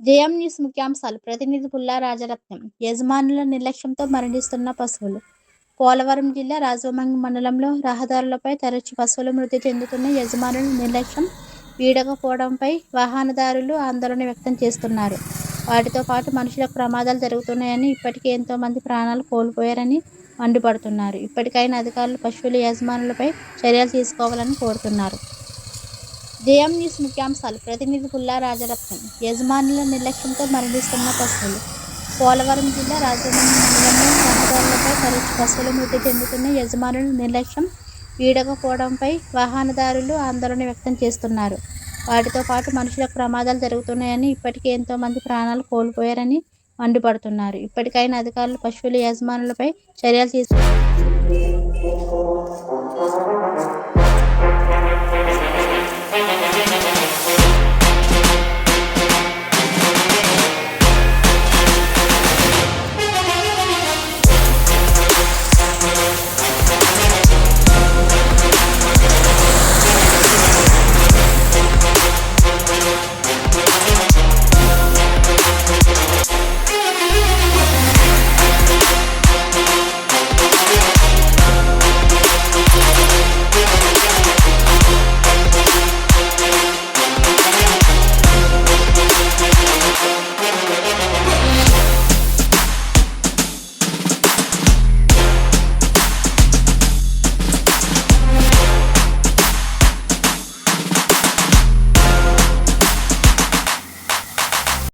JM news ముఖ్యాంశాలు. ప్రతినిధి పుల్లా రాజరత్నం. యజమానుల నిర్లక్ష్యంతో మరణిస్తున్న పశువులు. పోలవరం జిల్లా రాజవొమ్మంగి మండలంలో రహదారులపై తరచూ పశువులు మృతి చెందుతున్న యజమానుల నిర్లక్ష్యం వీడకపోవడంపై వాహనదారులు ఆందోళన వ్యక్తం చేస్తున్నారు. వాటితో పాటు మనుషులకు ప్రమాదాలు జరుగుతున్నాయని, ఇప్పటికే ఎంతో మంది ప్రాణాలు కోల్పోయారని మండిపడుతున్నారు. ఇప్పటికైనా అధికారులు పశువుల యజమానులపై చర్యలు తీసుకోవాలని కోరుతున్నారు. జేఎం న్యూస్ ముఖ్యాంశాలు. ప్రతినిధి పుల్లా రాజరత్నం. యజమానుల నిర్లక్ష్యంతో మరణిస్తున్న పశువులు. పోలవరం జిల్లా రాజవొమ్మంగి మండలంలో రహదారులపై తరచూ పశువులు మృతి చెందుతున్న యజమానుల నిర్లక్ష్యం వీడకపోవడంపై వాహనదారులు ఆందోళన వ్యక్తం చేస్తున్నారు. వాటితో పాటు మనుషులకు ప్రమాదాలు జరుగుతున్నాయని, ఇప్పటికే ఎంతో మంది ప్రాణాలు కోల్పోయారని మండిపడుతున్నారు. ఇప్పటికైనా అధికారులు పశువుల యజమానులపై చర్యలు తీసుకోవాలని